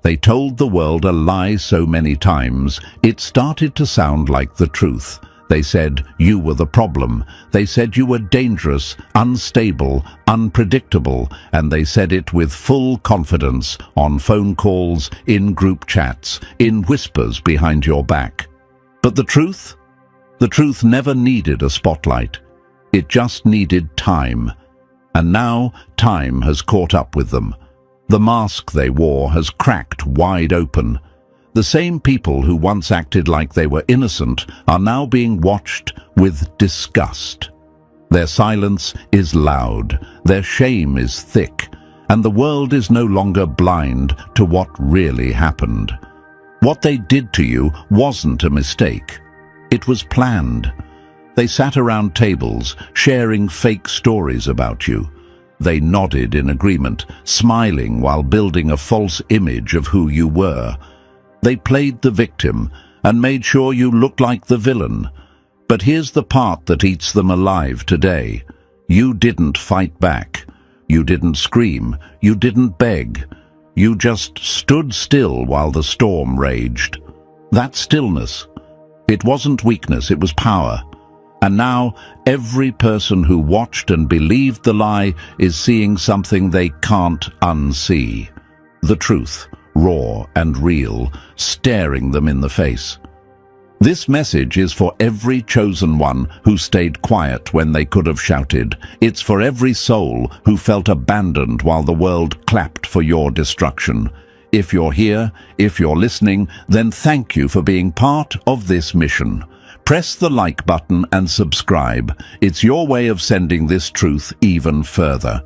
They told the world a lie so many times, it started to sound like the truth. They said you were the problem. They said you were dangerous, unstable, unpredictable, and they said it with full confidence on phone calls, in group chats, in whispers behind your back. But the truth? The truth never needed a spotlight. It just needed time. And now time has caught up with them. The mask they wore has cracked wide open. The same people who once acted like they were innocent are now being watched with disgust. Their silence is loud, their shame is thick, and the world is no longer blind to what really happened. What they did to you wasn't a mistake. It was planned. They sat around tables, sharing fake stories about you. They nodded in agreement, smiling while building a false image of who you were. They played the victim and made sure you looked like the villain. But here's the part that eats them alive today. You didn't fight back. You didn't scream. You didn't beg. You just stood still while the storm raged. That stillness, it wasn't weakness, it was power. And now, every person who watched and believed the lie is seeing something they can't unsee. The truth, raw and real, staring them in the face. This message is for every chosen one who stayed quiet when they could have shouted. It's for every soul who felt abandoned while the world clapped for your destruction. If you're here, if you're listening, then thank you for being part of this mission. Press the like button and subscribe. It's your way of sending this truth even further.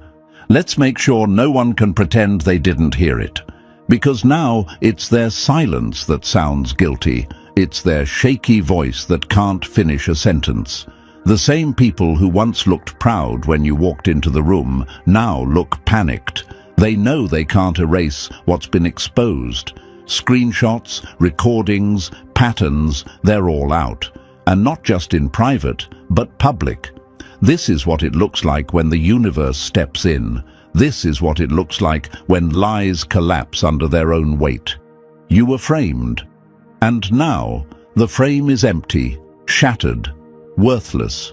Let's make sure no one can pretend they didn't hear it. Because now it's their silence that sounds guilty. It's their shaky voice that can't finish a sentence. The same people who once looked proud when you walked into the room now look panicked. They know they can't erase what's been exposed. Screenshots, recordings, patterns, they're all out. And not just in private, but public. This is what it looks like when the universe steps in. This is what it looks like when lies collapse under their own weight. You were framed. And now, the frame is empty, shattered, worthless.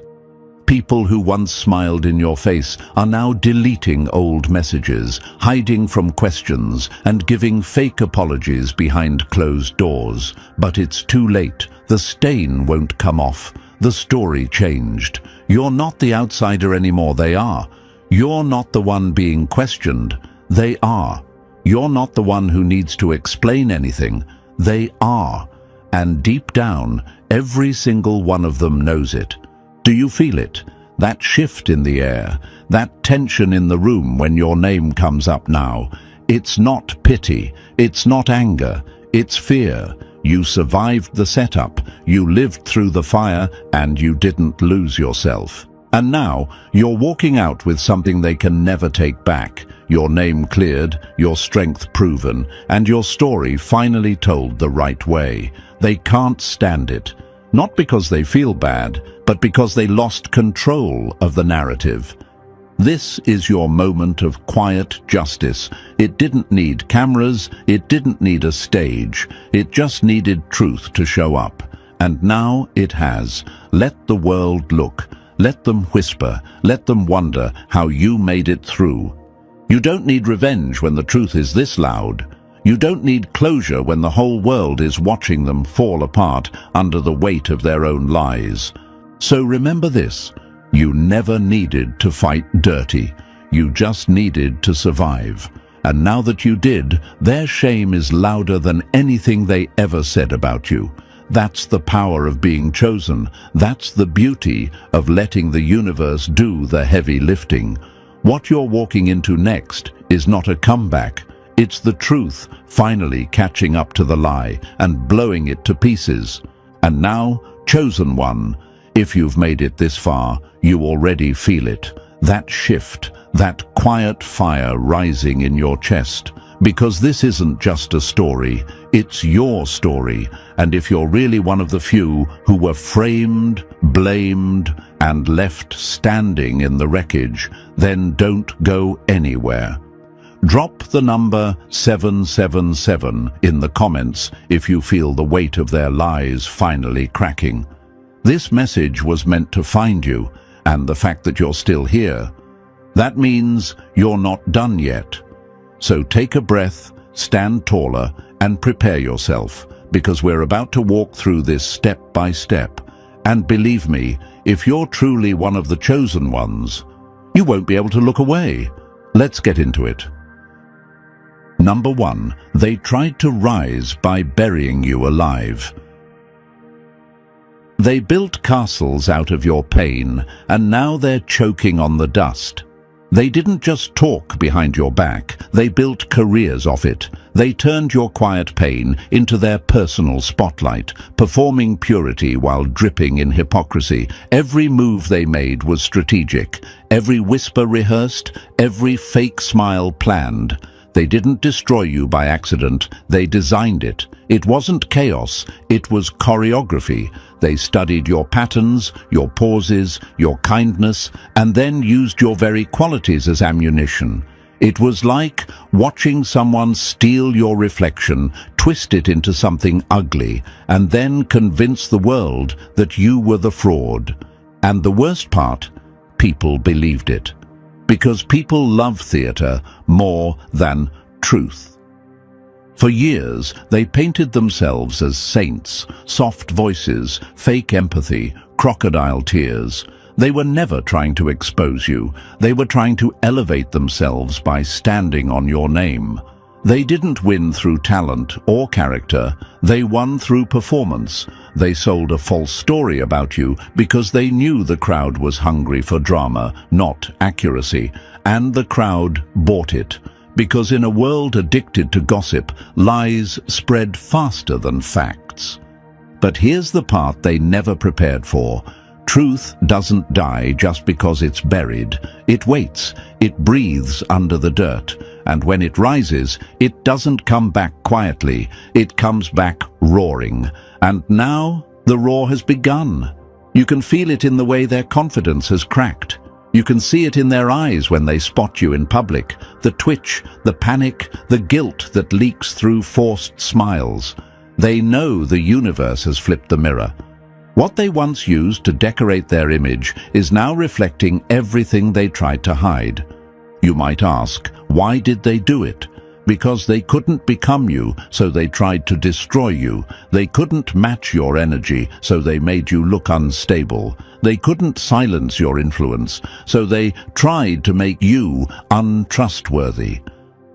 People who once smiled in your face are now deleting old messages, hiding from questions, and giving fake apologies behind closed doors. But it's too late. The stain won't come off. The story changed. You're not the outsider anymore, they are. You're not the one being questioned, they are. You're not the one who needs to explain anything, they are. And deep down, every single one of them knows it. Do you feel it? That shift in the air, that tension in the room when your name comes up now. It's not pity, it's not anger, it's fear. You survived the setup, you lived through the fire, and you didn't lose yourself. And now, you're walking out with something they can never take back. Your name cleared, your strength proven, and your story finally told the right way. They can't stand it. Not because they feel bad, but because they lost control of the narrative. This is your moment of quiet justice. It didn't need cameras, it didn't need a stage. It just needed truth to show up. And now it has. Let the world look. Let them whisper. Let them wonder how you made it through. You don't need revenge when the truth is this loud. You don't need closure when the whole world is watching them fall apart under the weight of their own lies. So remember this, you never needed to fight dirty. You just needed to survive. And now that you did, their shame is louder than anything they ever said about you. That's the power of being chosen. That's the beauty of letting the universe do the heavy lifting. What you're walking into next is not a comeback. It's the truth finally catching up to the lie and blowing it to pieces. And now, chosen one, if you've made it this far, you already feel it. That shift, that quiet fire rising in your chest. Because this isn't just a story, it's your story. And if you're really one of the few who were framed, blamed, and left standing in the wreckage, then don't go anywhere. Drop the number 777 in the comments if you feel the weight of their lies finally cracking. This message was meant to find you, and the fact that you're still here, that means you're not done yet. So take a breath, stand taller, and prepare yourself, because we're about to walk through this step by step. And believe me, if you're truly one of the chosen ones, you won't be able to look away. Let's get into it. Number 1, they tried to rise by burying you alive. They built castles out of your pain, and now they're choking on the dust. They didn't just talk behind your back, they built careers off it. They turned your quiet pain into their personal spotlight, performing purity while dripping in hypocrisy. Every move they made was strategic, every whisper rehearsed, every fake smile planned. They didn't destroy you by accident, they designed it. It wasn't chaos, it was choreography. They studied your patterns, your pauses, your kindness, and then used your very qualities as ammunition. It was like watching someone steal your reflection, twist it into something ugly, and then convince the world that you were the fraud. And the worst part, people believed it. Because people love theatre more than truth. For years, they painted themselves as saints, soft voices, fake empathy, crocodile tears. They were never trying to expose you. They were trying to elevate themselves by standing on your name. They didn't win through talent or character. They won through performance. They sold a false story about you because they knew the crowd was hungry for drama, not accuracy. And the crowd bought it. Because in a world addicted to gossip, lies spread faster than facts. But here's the part they never prepared for. Truth doesn't die just because it's buried. It waits, it breathes under the dirt, and when it rises, it doesn't come back quietly, it comes back roaring. And now, the roar has begun. You can feel it in the way their confidence has cracked. You can see it in their eyes when they spot you in public, the twitch, the panic, the guilt that leaks through forced smiles. They know the universe has flipped the mirror. What they once used to decorate their image is now reflecting everything they tried to hide. You might ask, why did they do it? Because they couldn't become you, so they tried to destroy you. They couldn't match your energy, so they made you look unstable. They couldn't silence your influence, so they tried to make you untrustworthy.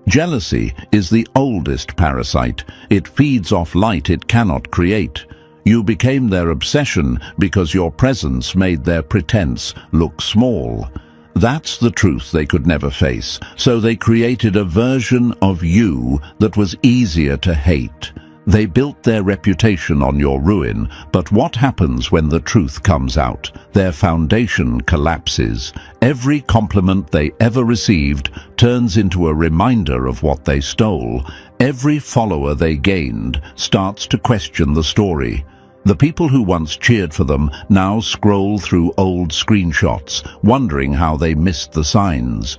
Jealousy is the oldest parasite. It feeds off light it cannot create. You became their obsession because your presence made their pretense look small. That's the truth they could never face, so they created a version of you that was easier to hate. They built their reputation on your ruin, but what happens when the truth comes out? Their foundation collapses. Every compliment they ever received turns into a reminder of what they stole. Every follower they gained starts to question the story. The people who once cheered for them now scroll through old screenshots, wondering how they missed the signs.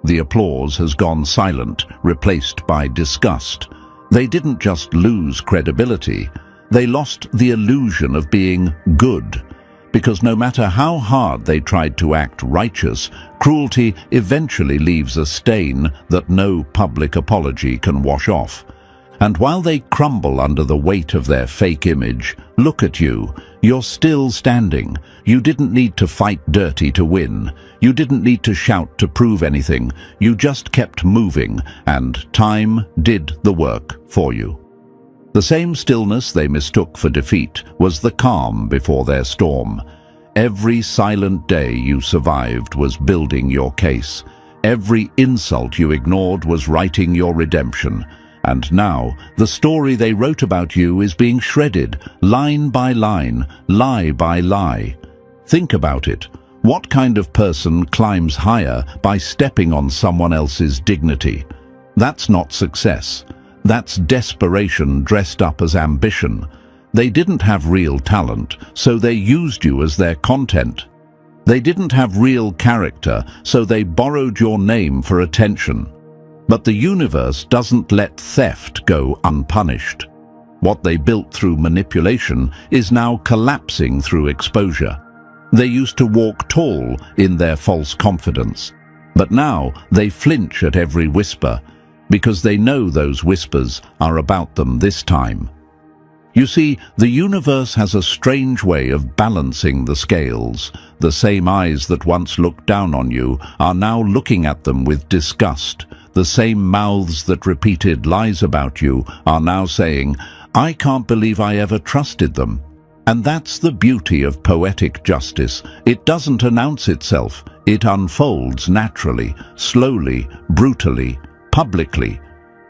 The applause has gone silent, replaced by disgust. They didn't just lose credibility, they lost the illusion of being good. Because no matter how hard they tried to act righteous, cruelty eventually leaves a stain that no public apology can wash off. And while they crumble under the weight of their fake image, look at you. You're still standing. You didn't need to fight dirty to win. You didn't need to shout to prove anything. You just kept moving, and time did the work for you. The same stillness they mistook for defeat was the calm before their storm. Every silent day you survived was building your case. Every insult you ignored was writing your redemption. And now, the story they wrote about you is being shredded, line by line, lie by lie. Think about it. What kind of person climbs higher by stepping on someone else's dignity? That's not success. That's desperation dressed up as ambition. They didn't have real talent, so they used you as their content. They didn't have real character, so they borrowed your name for attention. But the universe doesn't let theft go unpunished. What they built through manipulation is now collapsing through exposure. They used to walk tall in their false confidence, but now they flinch at every whisper because they know those whispers are about them this time. You see, the universe has a strange way of balancing the scales. The same eyes that once looked down on you are now looking at them with disgust. The same mouths that repeated lies about you are now saying, "I can't believe I ever trusted them." And that's the beauty of poetic justice. It doesn't announce itself. It unfolds naturally, slowly, brutally, publicly.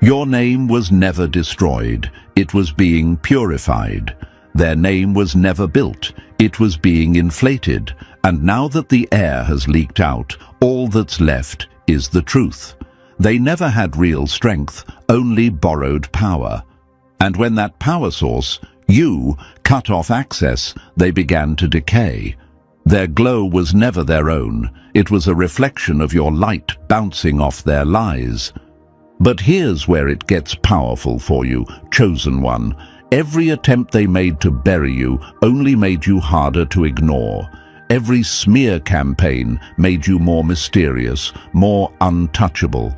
Your name was never destroyed. It was being purified. Their name was never built. It was being inflated. And now that the air has leaked out, all that's left is the truth. They never had real strength, only borrowed power. And when that power source, you, cut off access, they began to decay. Their glow was never their own. It was a reflection of your light bouncing off their lies. But here's where it gets powerful for you, chosen one. Every attempt they made to bury you only made you harder to ignore. Every smear campaign made you more mysterious, more untouchable.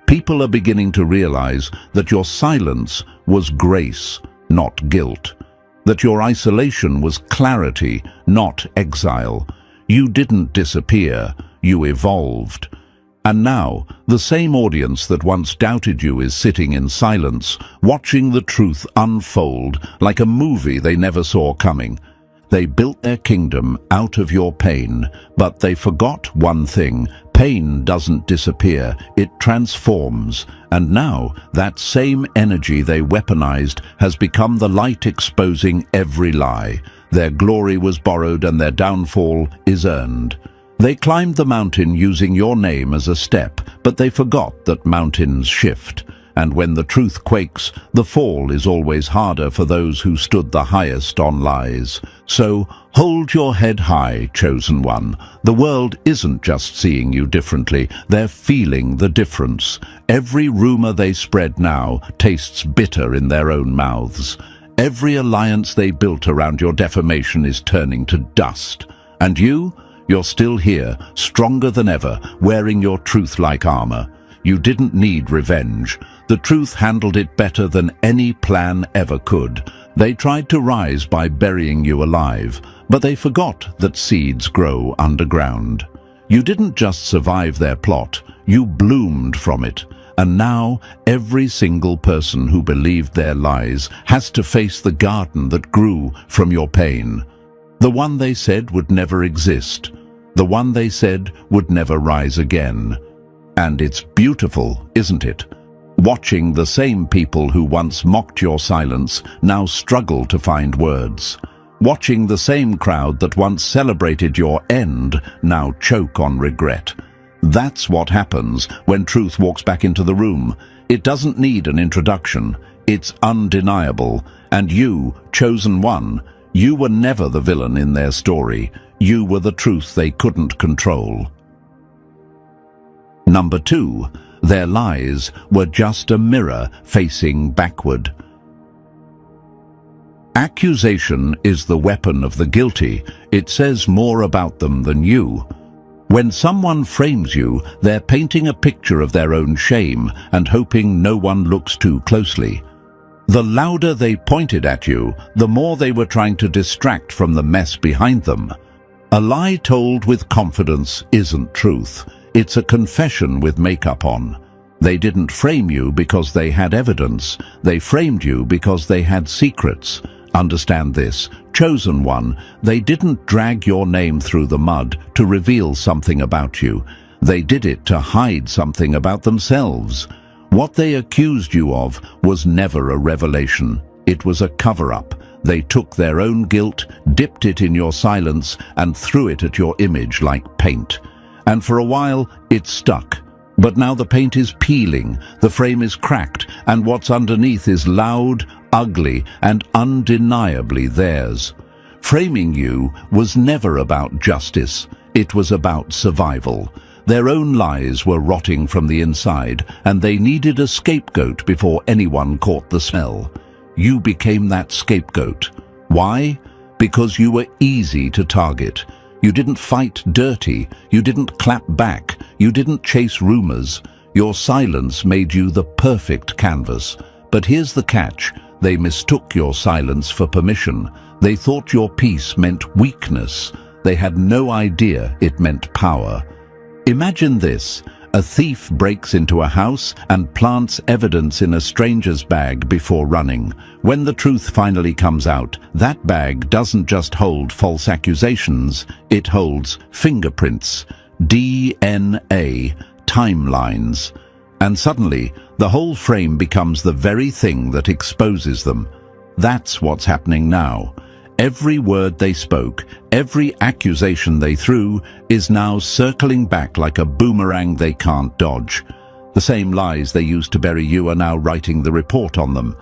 People are beginning to realize that your silence was grace, not guilt. That your isolation was clarity, not exile. You didn't disappear, you evolved. And now, the same audience that once doubted you is sitting in silence, watching the truth unfold like a movie they never saw coming. They built their kingdom out of your pain, but they forgot one thing. Pain doesn't disappear, it transforms. And now, that same energy they weaponized has become the light exposing every lie. Their glory was borrowed and their downfall is earned. They climbed the mountain using your name as a step, but they forgot that mountains shift. And when the truth quakes, the fall is always harder for those who stood the highest on lies. So, hold your head high, chosen one. The world isn't just seeing you differently, they're feeling the difference. Every rumor they spread now tastes bitter in their own mouths. Every alliance they built around your defamation is turning to dust. And you're still here, stronger than ever, wearing your truth like armor. You didn't need revenge. The truth handled it better than any plan ever could. They tried to rise by burying you alive, but they forgot that seeds grow underground. You didn't just survive their plot, you bloomed from it. And now, every single person who believed their lies has to face the garden that grew from your pain. The one they said would never exist. The one they said would never rise again. And it's beautiful, isn't it? Watching the same people who once mocked your silence now struggle to find words. Watching the same crowd that once celebrated your end now choke on regret. That's what happens when truth walks back into the room. It doesn't need an introduction. It's undeniable. And you, chosen one, you were never the villain in their story. You were the truth they couldn't control. Number 2, their lies were just a mirror facing backward. Accusation is the weapon of the guilty. It says more about them than you. When someone frames you, they're painting a picture of their own shame and hoping no one looks too closely. The louder they pointed at you, the more they were trying to distract from the mess behind them. A lie told with confidence isn't truth. It's a confession with makeup on. They didn't frame you because they had evidence. They framed you because they had secrets. Understand this, chosen one, they didn't drag your name through the mud to reveal something about you. They did it to hide something about themselves. What they accused you of was never a revelation. It was a cover-up. They took their own guilt, dipped it in your silence, and threw it at your image like paint. And for a while, it stuck. But now the paint is peeling, the frame is cracked, and what's underneath is loud, ugly, and undeniably theirs. Framing you was never about justice. It was about survival. Their own lies were rotting from the inside, and they needed a scapegoat before anyone caught the smell. You became that scapegoat. Why? Because you were easy to target. You didn't fight dirty. You didn't clap back. You didn't chase rumors. Your silence made you the perfect canvas. But here's the catch. They mistook your silence for permission. They thought your peace meant weakness. They had no idea it meant power. Imagine this. A thief breaks into a house and plants evidence in a stranger's bag before running. When the truth finally comes out, that bag doesn't just hold false accusations, it holds fingerprints, DNA, timelines. And suddenly, the whole frame becomes the very thing that exposes them. That's what's happening now. Every word they spoke, every accusation they threw, is now circling back like a boomerang they can't dodge. The same lies they used to bury you are now writing the report on them.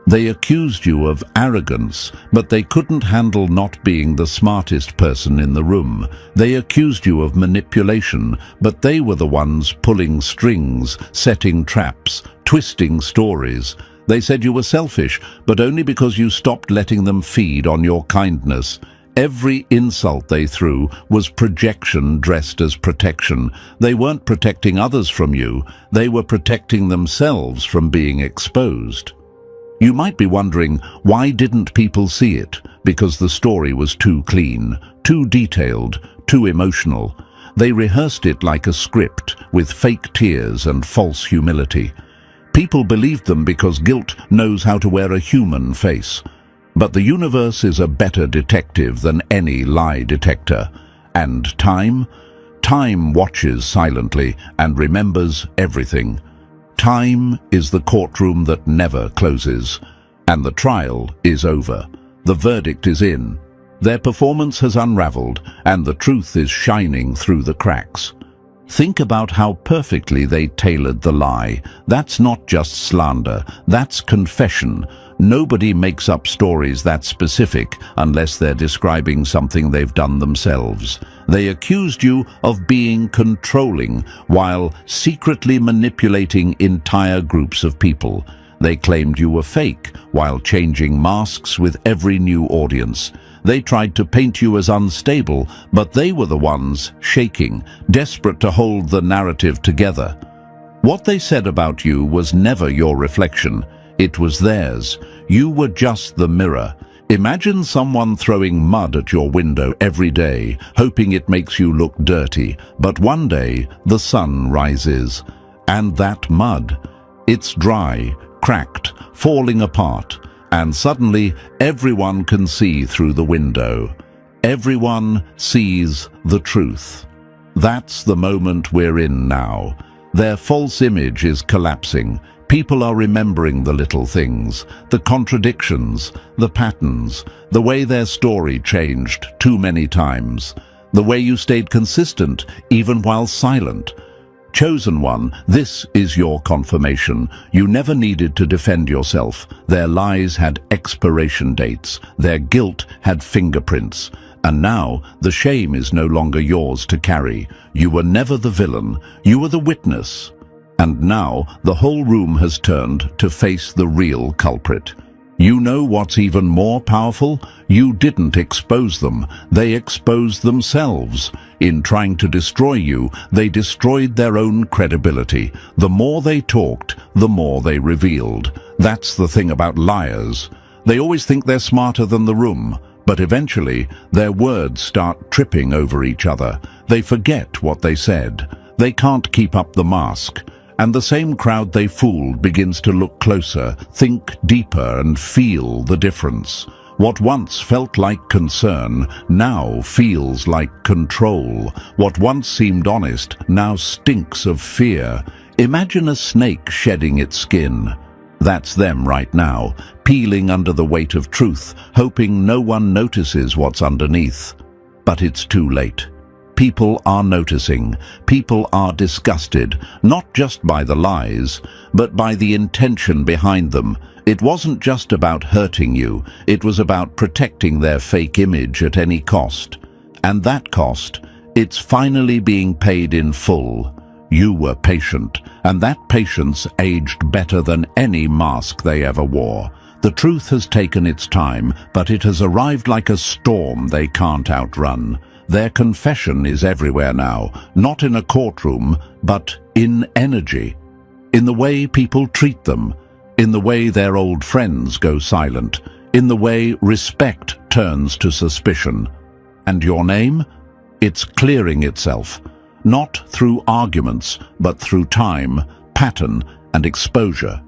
They accused you of arrogance, but they couldn't handle not being the smartest person in the room. They accused you of manipulation, but they were the ones pulling strings, setting traps, twisting stories. They said you were selfish, but only because you stopped letting them feed on your kindness. Every insult they threw was projection dressed as protection. They weren't protecting others from you, they were protecting themselves from being exposed. You might be wondering, why didn't people see it? Because the story was too clean, too detailed, too emotional. They rehearsed it like a script, with fake tears and false humility. People believed them because guilt knows how to wear a human face. But the universe is a better detective than any lie detector. And time? Time watches silently and remembers everything. Time is the courtroom that never closes. And the trial is over. The verdict is in. Their performance has unraveled, and the truth is shining through the cracks. Think about how perfectly they tailored the lie. That's not just slander, that's confession. Nobody makes up stories that specific unless they're describing something they've done themselves. They accused you of being controlling while secretly manipulating entire groups of people. They claimed you were fake while changing masks with every new audience. They tried to paint you as unstable, but they were the ones shaking, desperate to hold the narrative together. What they said about you was never your reflection. It was theirs. You were just the mirror. Imagine someone throwing mud at your window every day, hoping it makes you look dirty. But one day, the sun rises. And that mud, it's dry, cracked, falling apart. And suddenly, everyone can see through the window. Everyone sees the truth. That's the moment we're in now. Their false image is collapsing. People are remembering the little things, the contradictions, the patterns, the way their story changed too many times, the way you stayed consistent even while silent. Chosen one, this is your confirmation. You never needed to defend yourself. Their lies had expiration dates. Their guilt had fingerprints. And now, the shame is no longer yours to carry. You were never the villain. You were the witness. And now, the whole room has turned to face the real culprit. You know what's even more powerful? You didn't expose them. They exposed themselves. In trying to destroy you, they destroyed their own credibility. The more they talked, the more they revealed. That's the thing about liars. They always think they're smarter than the room, but eventually, their words start tripping over each other. They forget what they said. They can't keep up the mask. And the same crowd they fooled begins to look closer, think deeper, and feel the difference. What once felt like concern now feels like control. What once seemed honest now stinks of fear. Imagine a snake shedding its skin. That's them right now, peeling under the weight of truth, hoping no one notices what's underneath. But it's too late. People are noticing. People are disgusted, not just by the lies, but by the intention behind them. It wasn't just about hurting you, it was about protecting their fake image at any cost. And that cost It's finally being paid in full. You were patient, and that patience aged better than any mask they ever wore. The truth has taken its time, but it has arrived like a storm they can't outrun. Their confession is everywhere now, not in a courtroom, but in energy. In the way people treat them, in the way their old friends go silent, in the way respect turns to suspicion. And your name? It's clearing itself, not through arguments, but through time, pattern, and exposure.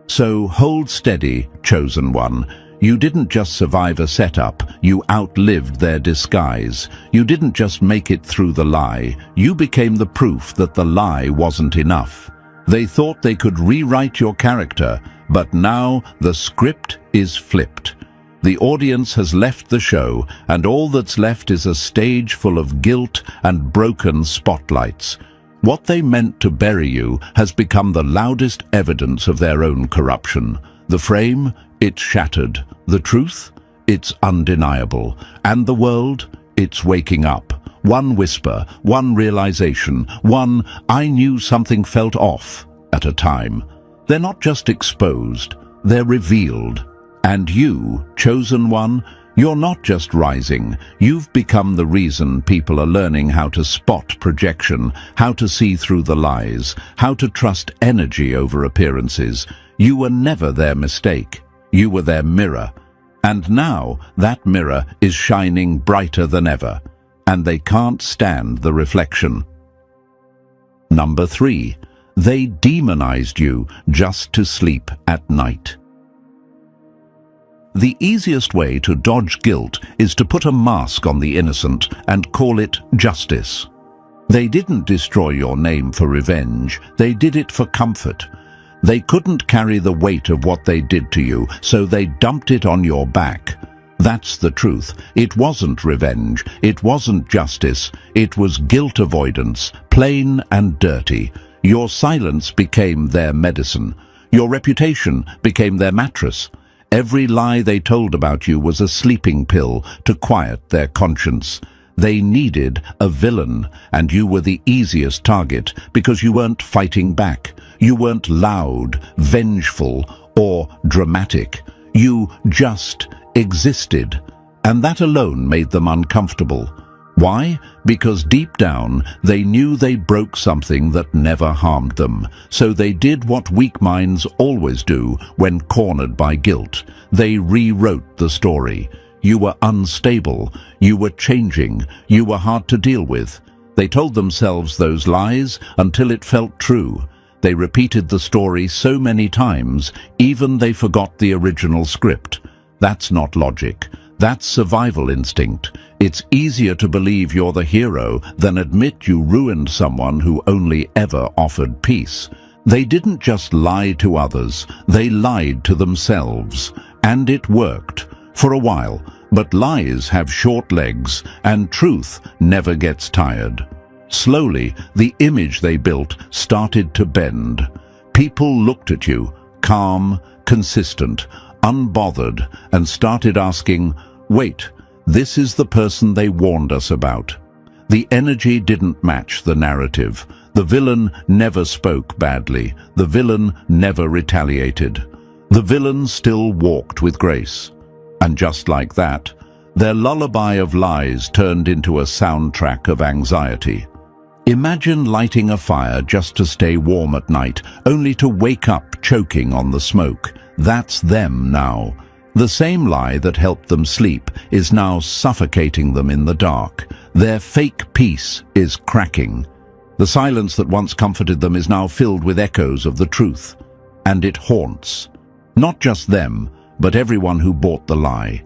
So hold steady, chosen one. You didn't just survive a setup, you outlived their disguise. You didn't just make it through the lie, you became the proof that the lie wasn't enough. They thought they could rewrite your character, but now the script is flipped. The audience has left the show, and all that's left is a stage full of guilt and broken spotlights. What they meant to bury you has become the loudest evidence of their own corruption. The frame, it's shattered. The truth, it's undeniable. And the world, it's waking up. One whisper, one realization, one "I knew something felt off" at a time. They're not just exposed, they're revealed. And you, chosen one, you're not just rising, you've become the reason people are learning how to spot projection, how to see through the lies, how to trust energy over appearances. You were never their mistake, you were their mirror. And now that mirror is shining brighter than ever, and they can't stand the reflection. Number 3. They demonized you just to sleep at night. The easiest way to dodge guilt is to put a mask on the innocent and call it justice. They didn't destroy your name for revenge, they did it for comfort. They couldn't carry the weight of what they did to you, so they dumped it on your back. That's the truth. It wasn't revenge, it wasn't justice, it was guilt avoidance, plain and dirty. Your silence became their medicine. Your reputation became their mattress. Every lie they told about you was a sleeping pill to quiet their conscience. They needed a villain, and you were the easiest target because you weren't fighting back. You weren't loud, vengeful, or dramatic. You just existed, and that alone made them uncomfortable. Why? Because deep down, they knew they broke something that never harmed them. So they did what weak minds always do when cornered by guilt. They rewrote the story. You were unstable, you were changing, you were hard to deal with. They told themselves those lies until it felt true. They repeated the story so many times, even they forgot the original script. That's not logic. That's survival instinct. It's easier to believe you're the hero than admit you ruined someone who only ever offered peace. They didn't just lie to others, they lied to themselves. And it worked. For a while. But lies have short legs, and truth never gets tired. Slowly, the image they built started to bend. People looked at you, calm, consistent, unbothered, and started asking, "Wait, this is the person they warned us about." The energy didn't match the narrative. The villain never spoke badly. The villain never retaliated. The villain still walked with grace. And just like that, their lullaby of lies turned into a soundtrack of anxiety. Imagine lighting a fire just to stay warm at night, only to wake up choking on the smoke. That's them now. The same lie that helped them sleep is now suffocating them in the dark. Their fake peace is cracking. The silence that once comforted them is now filled with echoes of the truth. And it haunts. Not just them, but everyone who bought the lie.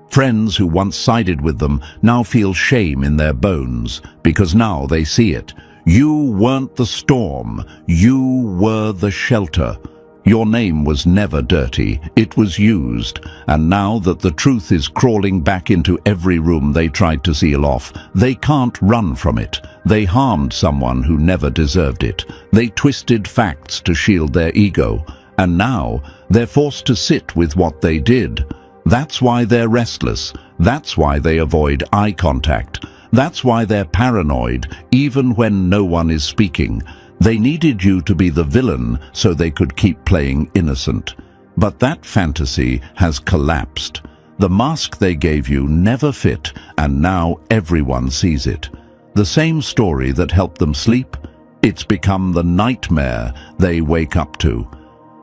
Friends who once sided with them now feel shame in their bones, because now they see it. You weren't the storm, you were the shelter. Your name was never dirty, it was used, and now that the truth is crawling back into every room they tried to seal off, they can't run from it. They harmed someone who never deserved it. They twisted facts to shield their ego, and now they're forced to sit with what they did. That's why they're restless. That's why they avoid eye contact. That's why they're paranoid, even when no one is speaking. They needed you to be the villain so they could keep playing innocent. But that fantasy has collapsed. The mask they gave you never fit, and now everyone sees it. The same story that helped them sleep, it's become the nightmare they wake up to.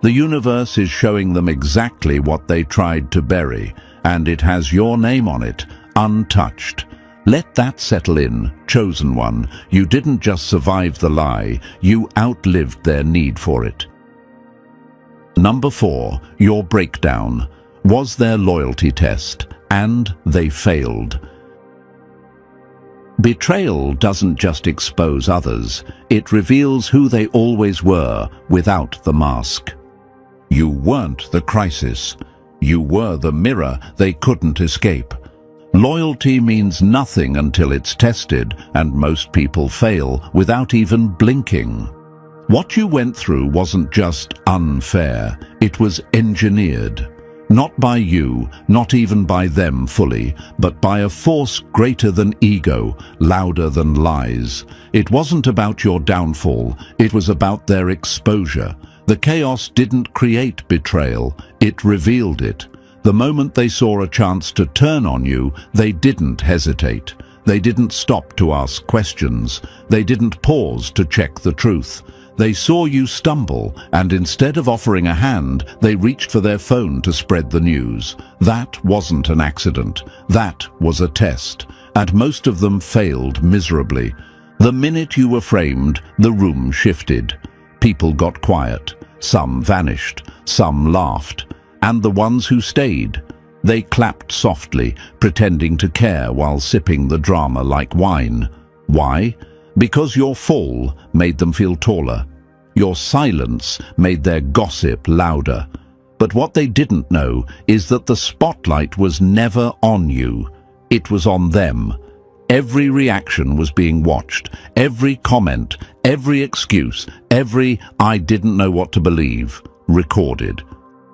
The universe is showing them exactly what they tried to bury, and it has your name on it, untouched. Let that settle in, chosen one. You didn't just survive the lie, you outlived their need for it. Number 4, your breakdown was their loyalty test, and they failed. Betrayal doesn't just expose others, it reveals who they always were without the mask. You weren't the crisis. You were the mirror they couldn't escape. Loyalty means nothing until it's tested, and most people fail without even blinking. What you went through wasn't just unfair, it was engineered. Not by you, not even by them fully, but by a force greater than ego, louder than lies. It wasn't about your downfall, it was about their exposure. The chaos didn't create betrayal, it revealed it. The moment they saw a chance to turn on you, they didn't hesitate. They didn't stop to ask questions. They didn't pause to check the truth. They saw you stumble, and instead of offering a hand, they reached for their phone to spread the news. That wasn't an accident. That was a test. And most of them failed miserably. The minute you were framed, the room shifted. People got quiet. Some vanished. Some laughed. And the ones who stayed, they clapped softly, pretending to care while sipping the drama like wine. Why? Because your fall made them feel taller. Your silence made their gossip louder. But what they didn't know is that the spotlight was never on you. It was on them. Every reaction was being watched. Every comment, every excuse, every "I didn't know what to believe" recorded.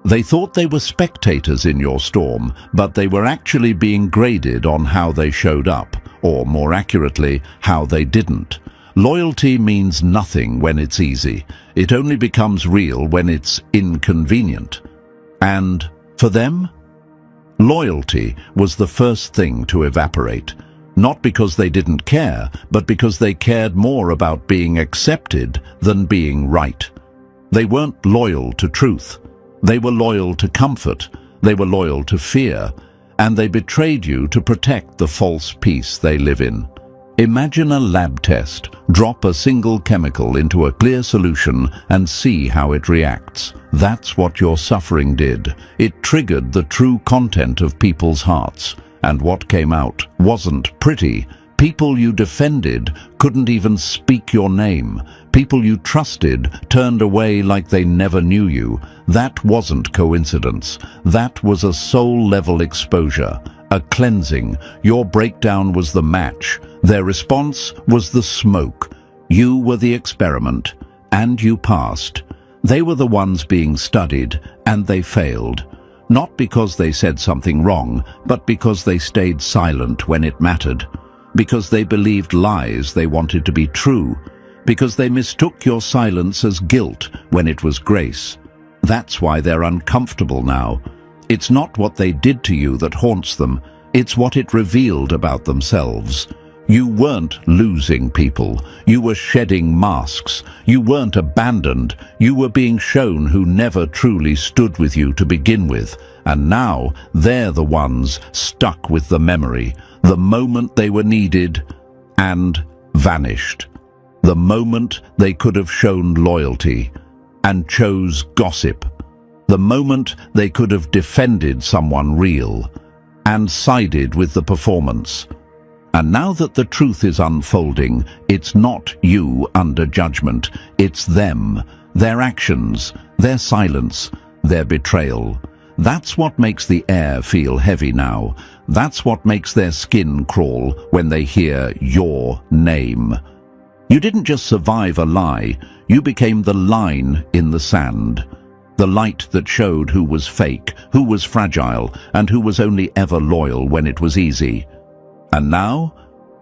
They thought they were spectators in your storm, but they were actually being graded on how they showed up, or more accurately, how they didn't. Loyalty means nothing when it's easy. It only becomes real when it's inconvenient. And for them, loyalty was the first thing to evaporate. Not because they didn't care, but because they cared more about being accepted than being right. They weren't loyal to truth. They were loyal to comfort, they were loyal to fear, and they betrayed you to protect the false peace they live in. Imagine a lab test. Drop a single chemical into a clear solution and see how it reacts. That's what your suffering did. It triggered the true content of people's hearts. And what came out wasn't pretty. People you defended couldn't even speak your name. People you trusted turned away like they never knew you. That wasn't coincidence. That was a soul-level exposure, a cleansing. Your breakdown was the match. Their response was the smoke. You were the experiment, and you passed. They were the ones being studied, and they failed. Not because they said something wrong, but because they stayed silent when it mattered. Because they believed lies they wanted to be true. Because they mistook your silence as guilt when it was grace. That's why they're uncomfortable now. It's not what they did to you that haunts them. It's what it revealed about themselves. You weren't losing people. You were shedding masks. You weren't abandoned. You were being shown who never truly stood with you to begin with. And now they're the ones stuck with the memory. The moment they were needed and vanished. The moment they could have shown loyalty and chose gossip. The moment they could have defended someone real and sided with the performance. And now that the truth is unfolding, it's not you under judgment, it's them, their actions, their silence, their betrayal. That's what makes the air feel heavy now. That's what makes their skin crawl when they hear your name. You didn't just survive a lie, you became the line in the sand. The light that showed who was fake, who was fragile, and who was only ever loyal when it was easy. And now,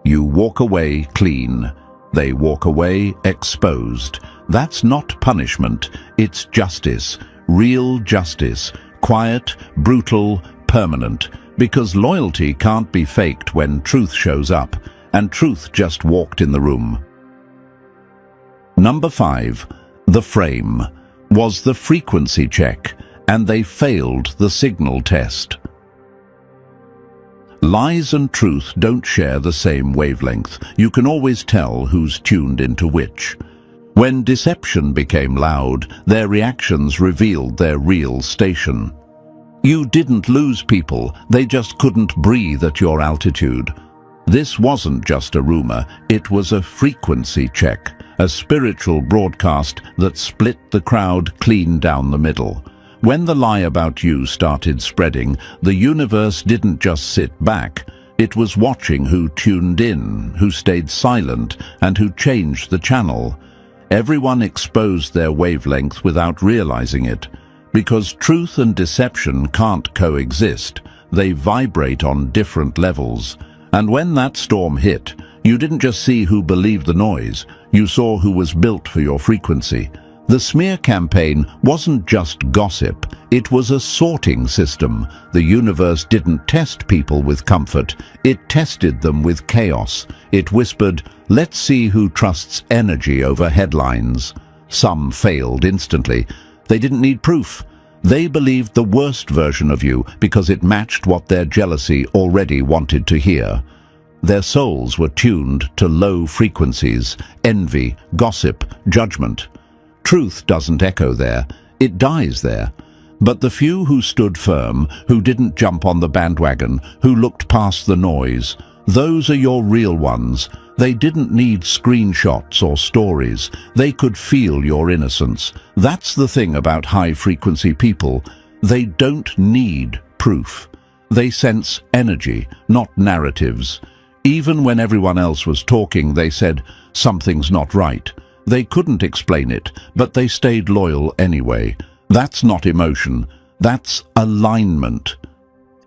You walk away clean. They walk away exposed. That's not punishment, it's justice. Real justice. Quiet, brutal, permanent. Because loyalty can't be faked when truth shows up, and truth just walked in the room. Number 5. The frame was the frequency check, and they failed the signal test. Lies and truth don't share the same wavelength. You can always tell who's tuned into which. When deception became loud, their reactions revealed their real station. You didn't lose people, they just couldn't breathe at your altitude. This wasn't just a rumor, it was a frequency check, a spiritual broadcast that split the crowd clean down the middle. When the lie about you started spreading, the universe didn't just sit back. It was watching who tuned in, who stayed silent, and who changed the channel. Everyone exposed their wavelength without realizing it. Because truth and deception can't coexist. They vibrate on different levels. And when that storm hit, you didn't just see who believed the noise, you saw who was built for your frequency. The smear campaign wasn't just gossip, it was a sorting system. The universe didn't test people with comfort, it tested them with chaos. It whispered, "Let's see who trusts energy over headlines." Some failed instantly. They didn't need proof. They believed the worst version of you because it matched what their jealousy already wanted to hear. Their souls were tuned to low frequencies, envy, gossip, judgment. Truth doesn't echo there, it dies there. But the few who stood firm, who didn't jump on the bandwagon, who looked past the noise, those are your real ones. They didn't need screenshots or stories. They could feel your innocence. That's the thing about high-frequency people. They don't need proof. They sense energy, not narratives. Even when everyone else was talking, they said, "Something's not right." They couldn't explain it, but they stayed loyal anyway. That's not emotion. That's alignment.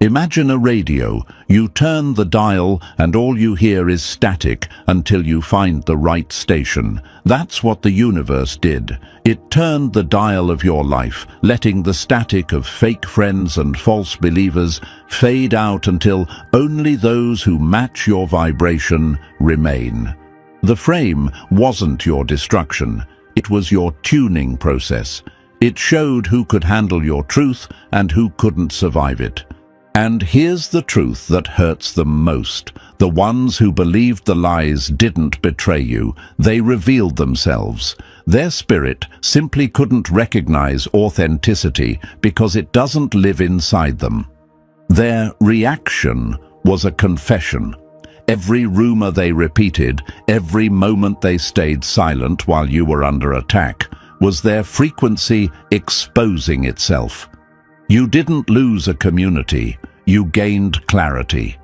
Imagine a radio. You turn the dial and all you hear is static until you find the right station. That's what the universe did. It turned the dial of your life, letting the static of fake friends and false believers fade out until only those who match your vibration remain. The frame wasn't your destruction. It was your tuning process. It showed who could handle your truth and who couldn't survive it. And here's the truth that hurts them most. The ones who believed the lies didn't betray you. They revealed themselves. Their spirit simply couldn't recognize authenticity because it doesn't live inside them. Their reaction was a confession. Every rumor they repeated, every moment they stayed silent while you were under attack, was their frequency exposing itself. You didn't lose a community, you gained clarity.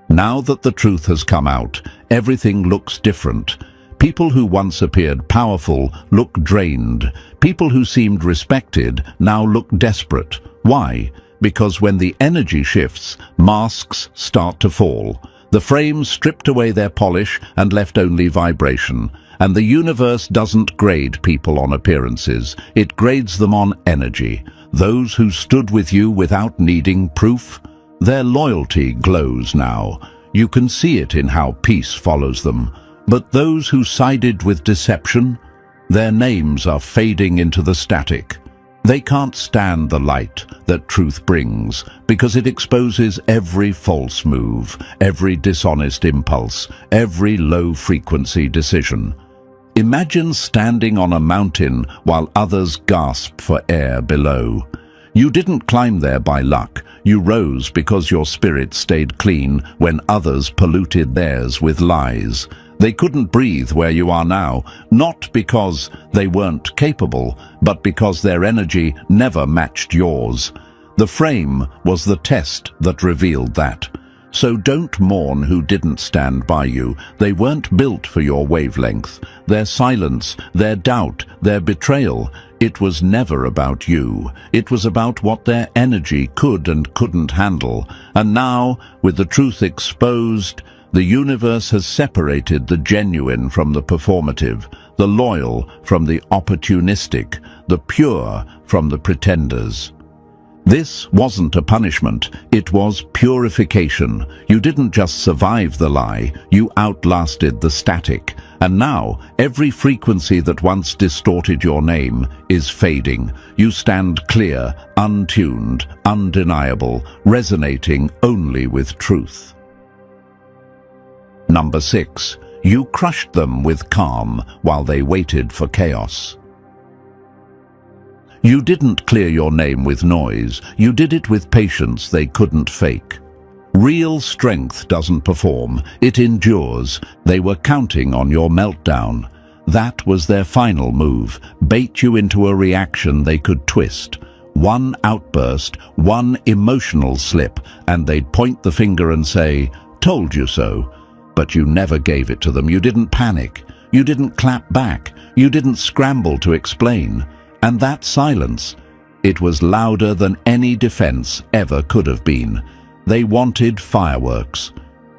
Now that the truth has come out, everything looks different. People who once appeared powerful look drained. People who seemed respected now look desperate. Why? Because when the energy shifts, masks start to fall. The frame stripped away their polish and left only vibration. And the universe doesn't grade people on appearances, it grades them on energy. Those who stood with you without needing proof, their loyalty glows now. You can see it in how peace follows them. But those who sided with deception, their names are fading into the static. They can't stand the light that truth brings because it exposes every false move, every dishonest impulse, every low-frequency decision. Imagine standing on a mountain while others gasp for air below. You didn't climb there by luck. You rose because your spirit stayed clean when others polluted theirs with lies. They couldn't breathe where you are now, not because they weren't capable, but because their energy never matched yours. The frame was the test that revealed that. So don't mourn who didn't stand by you. They weren't built for your wavelength. Their silence, their doubt, their betrayal, it was never about you. It was about what their energy could and couldn't handle. And now, with the truth exposed, The universe has separated the genuine from the performative, the loyal from the opportunistic, the pure from the pretenders. This wasn't a punishment, it was purification. You didn't just survive the lie, you outlasted the static. And now, every frequency that once distorted your name is fading. You stand clear, untuned, undeniable, resonating only with truth. Number 6. You crushed them with calm while they waited for chaos. You didn't clear your name with noise, you did it with patience they couldn't fake. Real strength doesn't perform, it endures. They were counting on your meltdown. That was their final move, bait you into a reaction they could twist. One outburst, one emotional slip, and they'd point the finger and say, "Told you so." But you never gave it to them. You didn't panic. You didn't clap back. You didn't scramble to explain. And that silence, it was louder than any defense ever could have been. They wanted fireworks.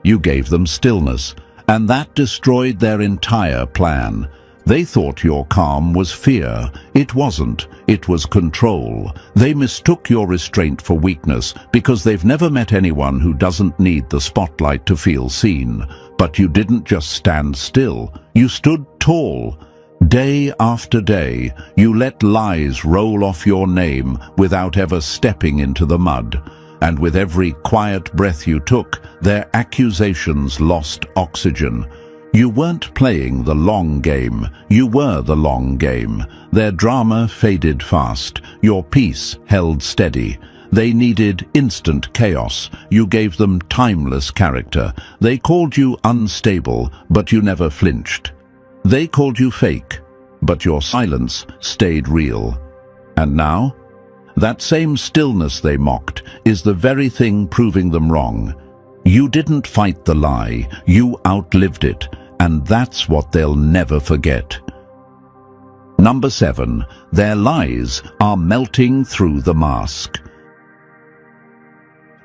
You gave them stillness, and that destroyed their entire plan. They thought your calm was fear. It wasn't. It was control. They mistook your restraint for weakness because they've never met anyone who doesn't need the spotlight to feel seen. But you didn't just stand still. You stood tall. Day after day, you let lies roll off your name without ever stepping into the mud. And with every quiet breath you took, their accusations lost oxygen. You weren't playing the long game, you were the long game. Their drama faded fast, your peace held steady. They needed instant chaos, you gave them timeless character. They called you unstable, but you never flinched. They called you fake, but your silence stayed real. And now? That same stillness they mocked is the very thing proving them wrong. You didn't fight the lie, you outlived it, and that's what they'll never forget. Number 7. Their lies are melting through the mask.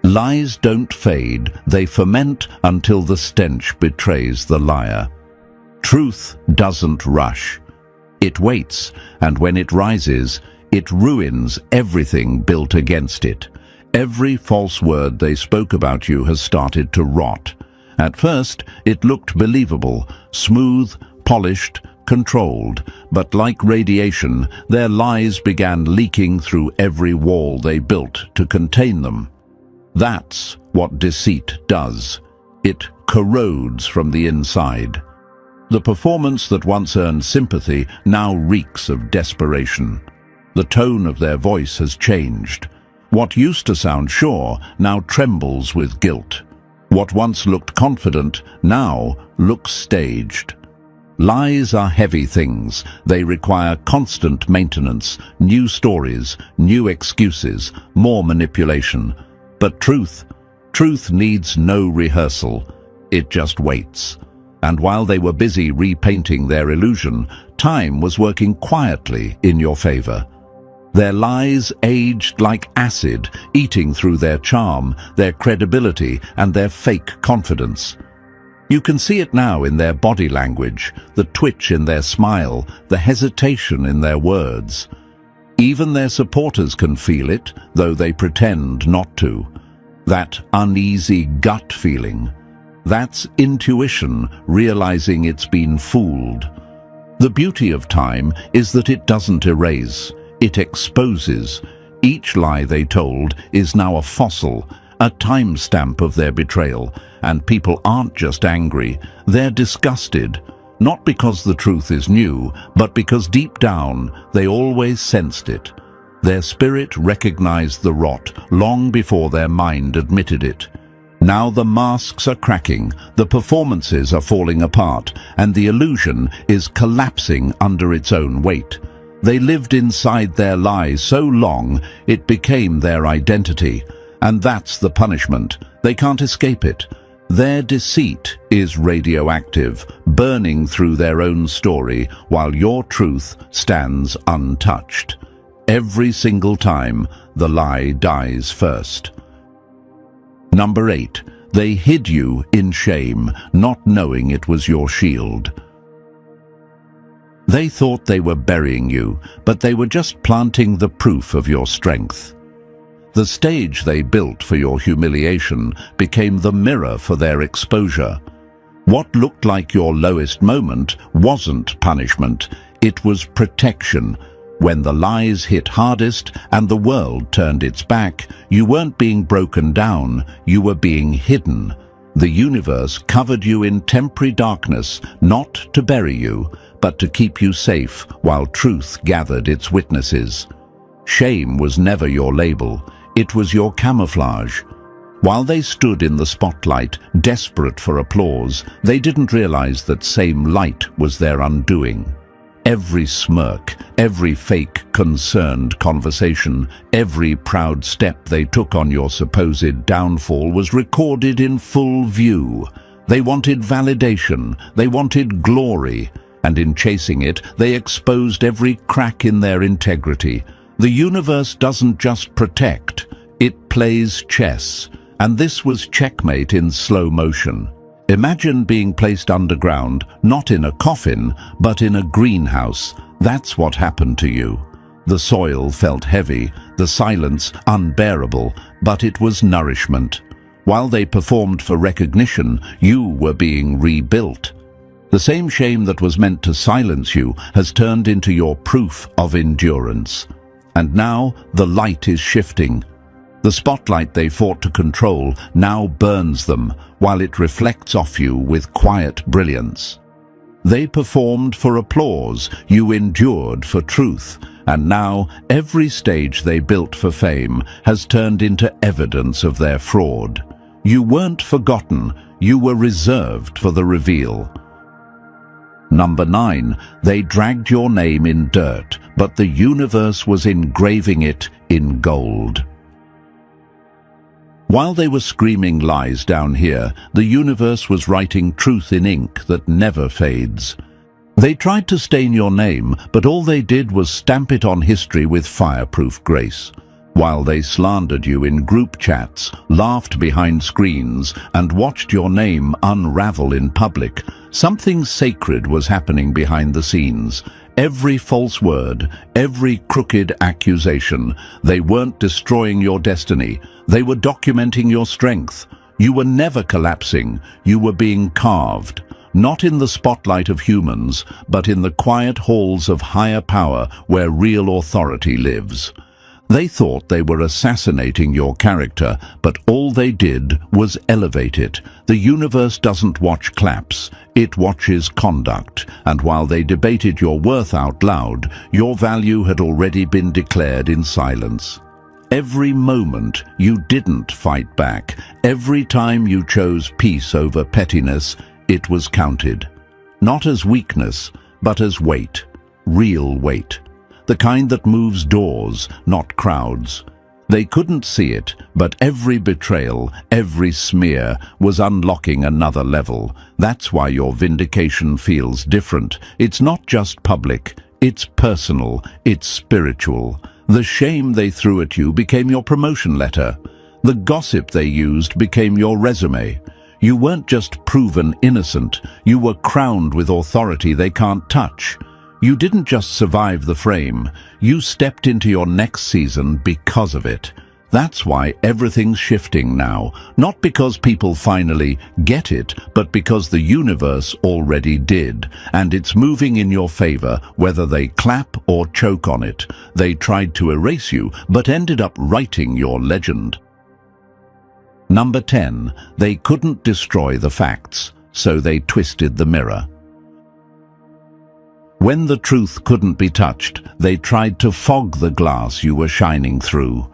Lies don't fade, they ferment until the stench betrays the liar. Truth doesn't rush. It waits, and when it rises, it ruins everything built against it. Every false word they spoke about you has started to rot. At first, it looked believable, smooth, polished, controlled, but like radiation, their lies began leaking through every wall they built to contain them. That's what deceit does. It corrodes from the inside. The performance that once earned sympathy now reeks of desperation. The tone of their voice has changed. What used to sound sure now trembles with guilt. What once looked confident now looks staged. Lies are heavy things. They require constant maintenance, new stories, new excuses, more manipulation. But truth needs no rehearsal. It just waits. And while they were busy repainting their illusion, time was working quietly in your favor. Their lies aged like acid, eating through their charm, their credibility, and their fake confidence. You can see it now in their body language, the twitch in their smile, the hesitation in their words. Even their supporters can feel it, though they pretend not to. That uneasy gut feeling. That's intuition realizing it's been fooled. The beauty of time is that it doesn't erase, it exposes. Each lie they told is now a fossil, a timestamp of their betrayal, and people aren't just angry, they're disgusted. Not because the truth is new, but because deep down they always sensed it. Their spirit recognized the rot long before their mind admitted it. Now the masks are cracking, the performances are falling apart, and the illusion is collapsing under its own weight. They lived inside their lies so long it became their identity, and that's the punishment. They can't escape it. Their deceit is radioactive, burning through their own story, while your truth stands untouched. Every single time, the lie dies first. Number 8. They hid you in shame, not knowing it was your shield. They thought they were burying you, but they were just planting the proof of your strength. The stage they built for your humiliation became the mirror for their exposure. What looked like your lowest moment wasn't punishment, it was protection. When the lies hit hardest and the world turned its back, you weren't being broken down, you were being hidden. The universe covered you in temporary darkness, not to bury you, but to keep you safe while truth gathered its witnesses. Shame was never your label, it was your camouflage. While they stood in the spotlight, desperate for applause, they didn't realize that same light was their undoing. Every smirk, every fake, concerned conversation, every proud step they took on your supposed downfall was recorded in full view. They wanted validation, they wanted glory, and in chasing it, they exposed every crack in their integrity. The universe doesn't just protect, it plays chess, and this was checkmate in slow motion. Imagine being placed underground, not in a coffin, but in a greenhouse. That's what happened to you. The soil felt heavy, the silence unbearable, but it was nourishment. While they performed for recognition, you were being rebuilt. The same shame that was meant to silence you has turned into your proof of endurance. And now the light is shifting. The spotlight they fought to control now burns them, while it reflects off you with quiet brilliance. They performed for applause, you endured for truth, and now every stage they built for fame has turned into evidence of their fraud. You weren't forgotten, you were reserved for the reveal. Number 9, they dragged your name in dirt, but the universe was engraving it in gold. While they were screaming lies down here, the universe was writing truth in ink that never fades. They tried to stain your name, but all they did was stamp it on history with fireproof grace. While they slandered you in group chats, laughed behind screens, and watched your name unravel in public, something sacred was happening behind the scenes. Every false word, every crooked accusation, they weren't destroying your destiny. They were documenting your strength. You were never collapsing. You were being carved, not in the spotlight of humans, but in the quiet halls of higher power where real authority lives. They thought they were assassinating your character, but all they did was elevate it. The universe doesn't watch claps, it watches conduct, and while they debated your worth out loud, your value had already been declared in silence. Every moment you didn't fight back, every time you chose peace over pettiness, it was counted. Not as weakness, but as weight, real weight. The kind that moves doors, not crowds. They couldn't see it, but every betrayal, every smear was unlocking another level. That's why your vindication feels different. It's not just public, it's personal, it's spiritual. The shame they threw at you became your promotion letter. The gossip they used became your resume. You weren't just proven innocent, you were crowned with authority they can't touch. You didn't just survive the frame, you stepped into your next season because of it. That's why everything's shifting now, not because people finally get it, but because the universe already did, and it's moving in your favor whether they clap or choke on it. They tried to erase you, but ended up writing your legend. Number 10, they couldn't destroy the facts, so they twisted the mirror. When the truth couldn't be touched, they tried to fog the glass you were shining through.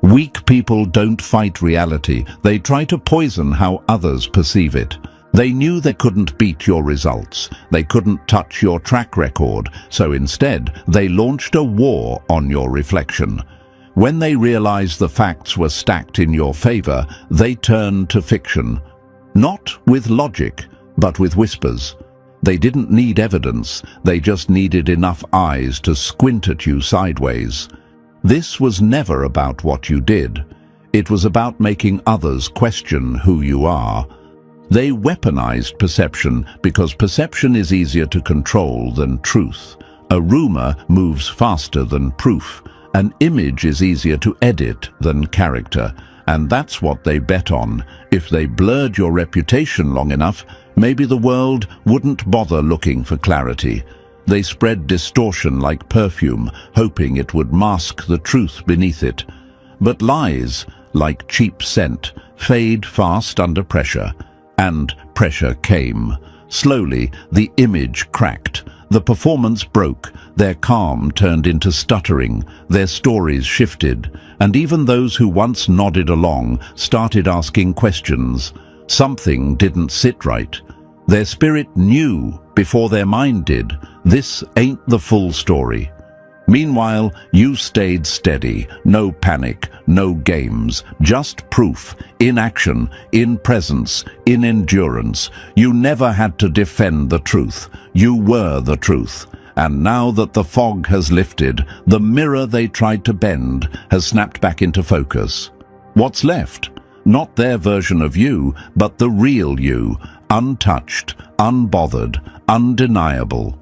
Weak people don't fight reality, they try to poison how others perceive it. They knew they couldn't beat your results, they couldn't touch your track record, so instead they launched a war on your reflection. When they realized the facts were stacked in your favor, they turned to fiction. Not with logic, but with whispers. They didn't need evidence, they just needed enough eyes to squint at you sideways. This was never about what you did. It was about making others question who you are. They weaponized perception because perception is easier to control than truth. A rumor moves faster than proof. An image is easier to edit than character. And that's what they bet on. If they blurred your reputation long enough, maybe the world wouldn't bother looking for clarity. They spread distortion like perfume, hoping it would mask the truth beneath it. But lies, like cheap scent, fade fast under pressure. And pressure came. Slowly, the image cracked. The performance broke. Their calm turned into stuttering. Their stories shifted. And even those who once nodded along started asking questions. Something didn't sit right. Their spirit knew before their mind did. This ain't the full story. Meanwhile, you stayed steady. No panic, no games, just proof, in action, in presence, in endurance. You never had to defend the truth. You were the truth. And now that the fog has lifted, the mirror they tried to bend has snapped back into focus. What's left? Not their version of you, but the real you, untouched, unbothered, undeniable.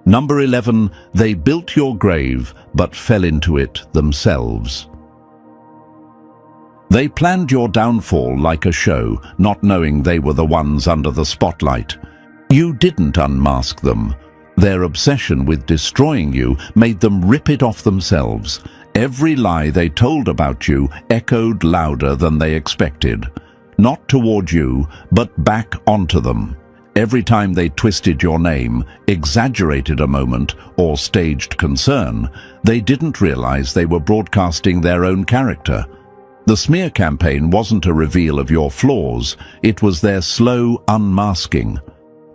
Number 11, they built your grave, but fell into it themselves. They planned your downfall like a show, not knowing they were the ones under the spotlight. You didn't unmask them. Their obsession with destroying you made them rip it off themselves. Every lie they told about you echoed louder than they expected. Not toward you, but back onto them. Every time they twisted your name, exaggerated a moment, or staged concern, they didn't realize they were broadcasting their own character. The smear campaign wasn't a reveal of your flaws, it was their slow unmasking.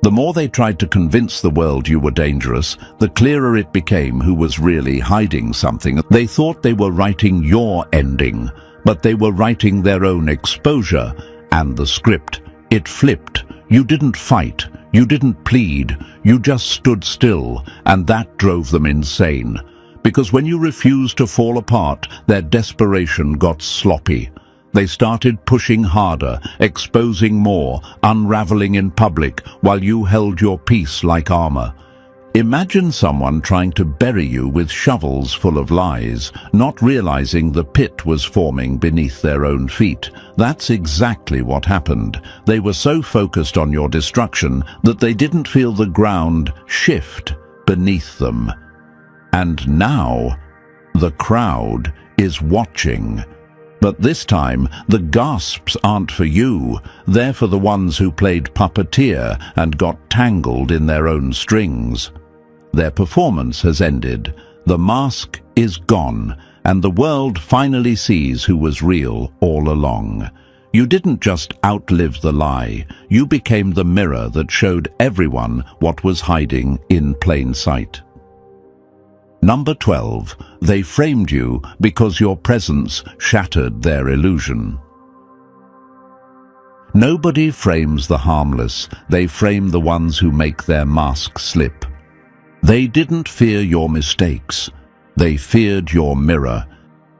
The more they tried to convince the world you were dangerous, the clearer it became who was really hiding something. They thought they were writing your ending, but they were writing their own exposure, and the script. It flipped. You didn't fight, you didn't plead, you just stood still, and that drove them insane. Because when you refused to fall apart, their desperation got sloppy. They started pushing harder, exposing more, unraveling in public, while you held your peace like armor. Imagine someone trying to bury you with shovels full of lies, not realizing the pit was forming beneath their own feet. That's exactly what happened. They were so focused on your destruction that they didn't feel the ground shift beneath them. And now, the crowd is watching. But this time, the gasps aren't for you. They're for the ones who played puppeteer and got tangled in their own strings. Their performance has ended, the mask is gone, and the world finally sees who was real all along. You didn't just outlive the lie, you became the mirror that showed everyone what was hiding in plain sight. Number 12, they framed you because your presence shattered their illusion. Nobody frames the harmless, they frame the ones who make their mask slip. They didn't fear your mistakes. They feared your mirror.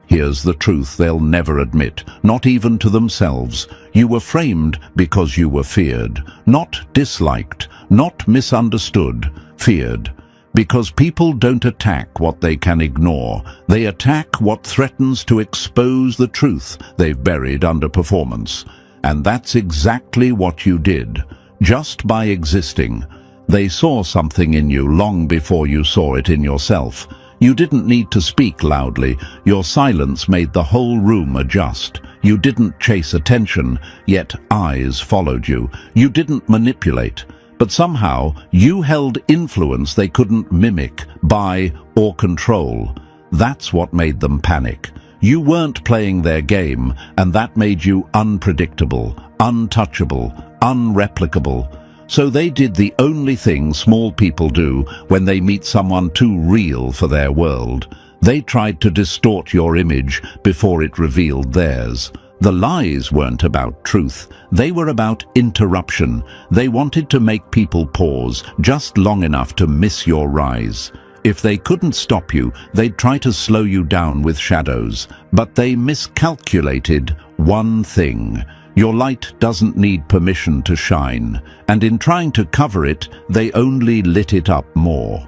Here's the truth they'll never admit, not even to themselves. You were framed because you were feared, not disliked, not misunderstood, feared. Because people don't attack what they can ignore. They attack what threatens to expose the truth they've buried under performance. And that's exactly what you did, just by existing. They saw something in you long before you saw it in yourself. You didn't need to speak loudly. Your silence made the whole room adjust. You didn't chase attention, yet eyes followed you. You didn't manipulate. But somehow, you held influence they couldn't mimic, buy, or control. That's what made them panic. You weren't playing their game, and that made you unpredictable, untouchable, unreplicable. So they did the only thing small people do when they meet someone too real for their world. They tried to distort your image before it revealed theirs. The lies weren't about truth. They were about interruption. They wanted to make people pause just long enough to miss your rise. If they couldn't stop you, they'd try to slow you down with shadows. But they miscalculated one thing. Your light doesn't need permission to shine, and in trying to cover it, they only lit it up more.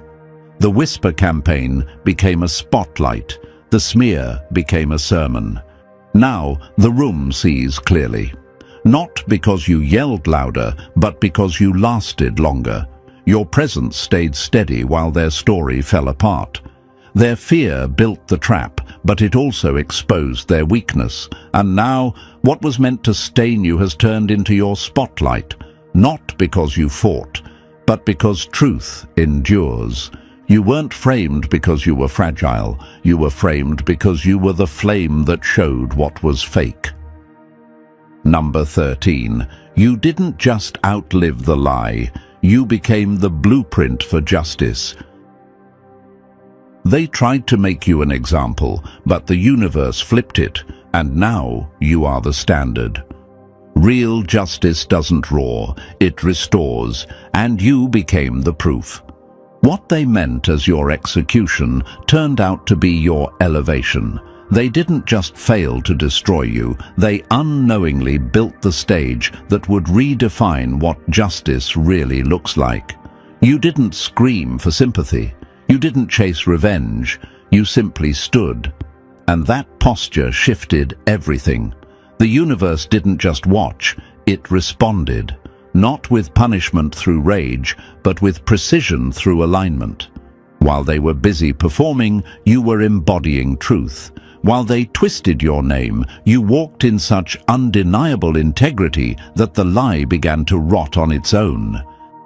The whisper campaign became a spotlight. The smear became a sermon. Now the room sees clearly. Not because you yelled louder, but because you lasted longer. Your presence stayed steady while their story fell apart. Their fear built the trap, but it also exposed their weakness. And now, what was meant to stain you has turned into your spotlight. Not because you fought, but because truth endures. You weren't framed because you were fragile. You were framed because you were the flame that showed what was fake. Number 13. You didn't just outlive the lie. You became the blueprint for justice. They tried to make you an example, but the universe flipped it, and now you are the standard. Real justice doesn't roar, it restores, and you became the proof. What they meant as your execution turned out to be your elevation. They didn't just fail to destroy you, they unknowingly built the stage that would redefine what justice really looks like. You didn't scream for sympathy. You didn't chase revenge. You simply stood. And that posture shifted everything. The universe didn't just watch, it responded. Not with punishment through rage, but with precision through alignment. While they were busy performing, you were embodying truth. While they twisted your name, you walked in such undeniable integrity that the lie began to rot on its own.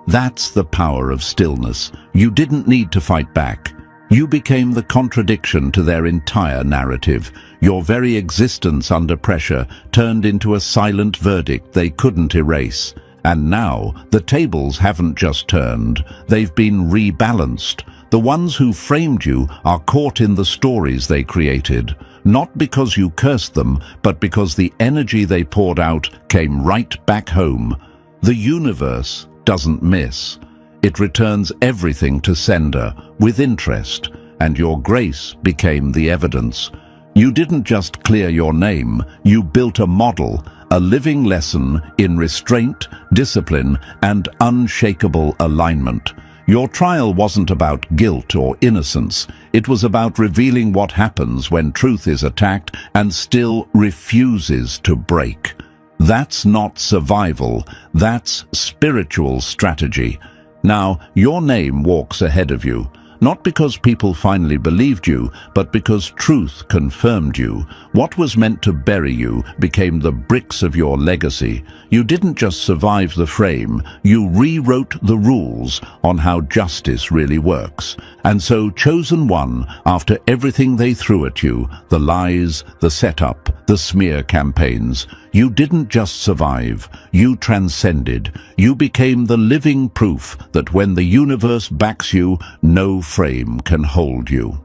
That's the power of stillness. You didn't need to fight back. You became the contradiction to their entire narrative. Your very existence under pressure turned into a silent verdict they couldn't erase. And now, the tables haven't just turned, they've been rebalanced. The ones who framed you are caught in the stories they created, not because you cursed them, but because the energy they poured out came right back home. The universe doesn't miss. It returns everything to sender with interest, and your grace became the evidence. You didn't just clear your name, you built a model, a living lesson in restraint, discipline, and unshakable alignment. Your trial wasn't about guilt or innocence. It was about revealing what happens when truth is attacked and still refuses to break. That's not survival, that's spiritual strategy. Now, your name walks ahead of you. Not because people finally believed you, but because truth confirmed you. What was meant to bury you became the bricks of your legacy. You didn't just survive the frame, you rewrote the rules on how justice really works. And so, chosen one, after everything they threw at you, the lies, the setup, the smear campaigns, you didn't just survive, you transcended. You became the living proof that when the universe backs you, no frame can hold you.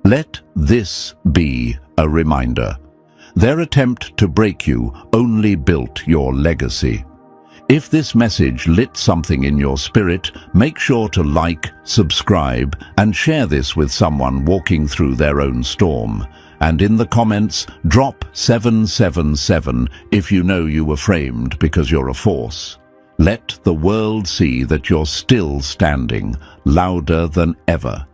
Let this be a reminder. Their attempt to break you only built your legacy. If this message lit something in your spirit, make sure to like, subscribe, and share this with someone walking through their own storm. And in the comments, drop 777 if you know you were framed because you're a force. Let the world see that you're still standing, louder than ever.